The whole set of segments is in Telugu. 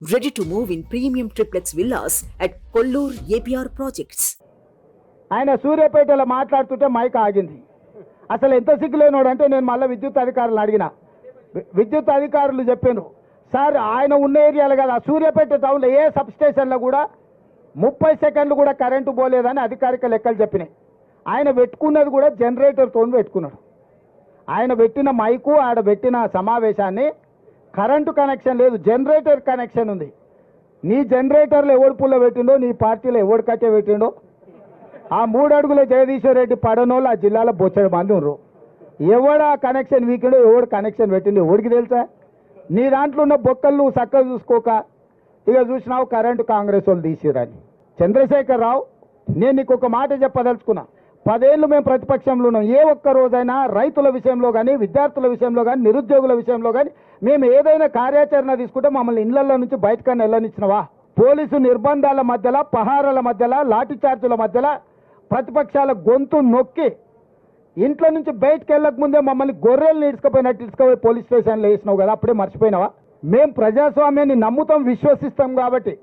Ready to move in premium triplex villas at Kollur APR Projects. ఆయన సూర్యాపేటలో మాట్లాడుతుంటే మైక్ ఆగింది. అసలు ఎంత సిగ్గులేనోడు అంటే నేను మళ్ళీ విద్యుత్ అధికారులు అడిగిన. విద్యుత్ అధికారులు చెప్పాను, సార్ ఆయన ఉన్న ఏరియాలో కదా సూర్యాపేట టౌన్లో ఏ సబ్ స్టేషన్లో కూడా 30 సెకండ్లు కూడా కరెంటు పోలేదని అధికారిక లెక్కలు చెప్పినాయి. ఆయన పెట్టుకున్నది కూడా జనరేటర్తో పెట్టుకున్నాడు. ఆయన పెట్టిన మైకు ఆడ పెట్టిన సమావేశాన్ని కరెంటు కనెక్షన్ లేదు, జనరేటర్ కనెక్షన్ ఉంది. నీ జనరేటర్లో ఎవడు పుల్ల పెట్టిండో, నీ పార్టీలో ఎవడు కట్టే పెట్టిండో, ఆ 3 అడుగుల జగదీశ్వర్ రెడ్డి పడనోళ్ళు ఆ జిల్లాలో బొచ్చడి మంది ఉన్నారు. ఎవడు ఆ కనెక్షన్ వీకిండో, ఎవడు కనెక్షన్ పెట్టిండో ఎవడికి తెలుసా? నీ దాంట్లో ఉన్న బొక్కలు నువ్వు చక్కగా చూసుకోక ఇక చూసినావు కరెంటు కాంగ్రెస్ వాళ్ళు తీసిరని. చంద్రశేఖర్ రావు, నేను నీకు ఒక మాట చెప్పదలుచుకున్నా. 10 ఏళ్ళు మేము ప్రతిపక్షంలో ఉన్నాం. ఏ ఒక్క రోజైనా రైతుల విషయంలో కానీ, విద్యార్థుల విషయంలో కానీ, నిరుద్యోగుల విషయంలో కానీ మేము ఏదైనా కార్యాచరణ తీసుకుంటే మమ్మల్ని ఇళ్లలో నుంచి బయటకన్నా వెళ్ళనిచ్చినవా? పోలీసు నిర్బంధాల మధ్యలో, పహారాల మధ్యలో, లాఠీ చార్జీల మధ్యలో ప్రతిపక్షాల గొంతు నొక్కి ఇంట్లో నుంచి బయటకు వెళ్ళక ముందే మమ్మల్ని గొర్రెలు ఇసుకపోయినట్టు ఇసుకపోయి పోలీస్ స్టేషన్లో వేసినావు కదా, అప్పుడే మర్చిపోయినావా? మేము ప్రజాస్వామ్యాన్ని నమ్ముతాం, విశ్వసిస్తాం. కాబట్టి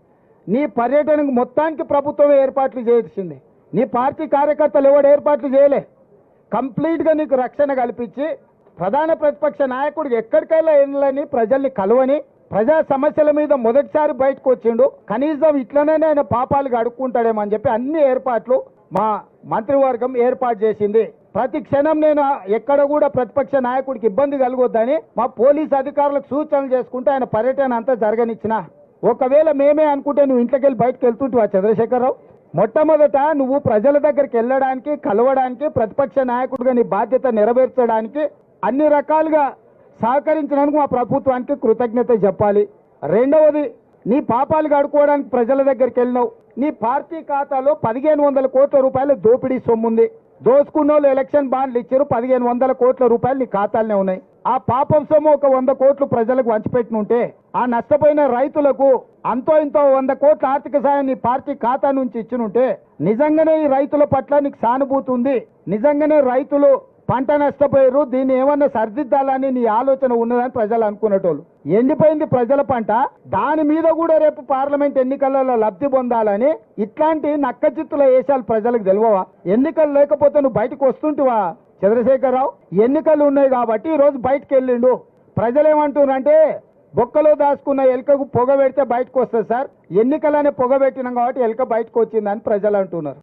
నీ పర్యటనకు మొత్తానికి ప్రభుత్వమే ఏర్పాట్లు చేసింది. నీ పార్టీ కార్యకర్తలు ఎవడు ఏర్పాట్లు చేయలే. కంప్లీట్గా నీకు రక్షణ కల్పించి ప్రధాన ప్రతిపక్ష నాయకుడికి ఎక్కడికైనా వెళ్ళని, ప్రజల్ని కలవని, ప్రజా సమస్యల మీద మొదటిసారి బయటకు వచ్చిండు. కనీసం ఇట్లనే ఆయన పాపాలు అడుక్కుంటాడేమో అని చెప్పి అన్ని ఏర్పాట్లు మా మంత్రివర్గం ఏర్పాటు చేసింది. ప్రతి క్షణం నేను ఎక్కడ కూడా ప్రతిపక్ష నాయకుడికి ఇబ్బంది కలగొద్దని మా పోలీస్ అధికారులకు సూచనలు చేసుకుంటూ ఆయన పర్యటన అంతా జరగనిచ్చిన. ఒకవేళ మేమే అనుకుంటే నువ్వు ఇంట్లోకి వెళ్ళి బయటకు వెళ్తుంటావా చంద్రశేఖరరావు? మొట్టమొదట నువ్వు ప్రజల దగ్గరికి వెళ్ళడానికి, కలవడానికి, ప్రతిపక్ష నాయకుడిగా నీ బాధ్యత నెరవేర్చడానికి అన్ని రకాలుగా సహకరించినందుకు మా ప్రభుత్వానికి కృతజ్ఞత చెప్పాలి. రెండవది, నీ పాపాలు కడుక్కోవడానికి ప్రజల దగ్గరికి వెళ్ళినావు. నీ పార్టీ ఖాతాలో 1500 కోట్ల రూపాయల దోపిడీ సొమ్ముంది. దోసుకున్న వాళ్ళు ఎలక్షన్ బాండ్లు ఇచ్చారు, 1500 కోట్ల రూపాయలు నీ ఖాతాలనే ఉన్నాయి. ఆ పాపం సొమ్ము ఒక 100 కోట్లు ప్రజలకు వంచిపెట్టినుంటే ఆ నష్టపోయిన రైతులకు అంతో ఇంతో 100 కోట్ల ఆర్థిక సాయం నీ పార్టీ ఖాతా నుంచి ఇచ్చినుంటే నిజంగానే ఈ రైతుల పట్ల నీకు సానుభూతి ఉంది, నిజంగానే రైతులు పంట నష్టపోయారు, దీన్ని ఏమన్నా సరిదిద్దాలని నీ ఆలోచన ఉన్నదని ప్రజలు అనుకునేటోళ్ళు. ఎండిపోయింది ప్రజల పంట, దాని మీద కూడా రేపు పార్లమెంట్ ఎన్నికలలో లబ్ధి పొందాలని ఇట్లాంటి నక్కచిత్తుల వేషాలు ప్రజలకు తెలియవా? ఎన్నికలు లేకపోతే నువ్వు బయటకు వస్తుంటివా చంద్రశేఖరరావు? ఎన్నికలు ఉన్నాయి కాబట్టి ఈరోజు బయటకు వెళ్ళిండు. ప్రజలు ఏమంటున్నారంటే బొక్కలో దాచుకున్న ఎలుకకు పొగ పెడితే బయటకు వస్తుంది సార్, ఎన్నికలనే పొగ పెట్టినాం కాబట్టి ఎలుక బయటకు వచ్చిందని ప్రజలు అంటున్నారు.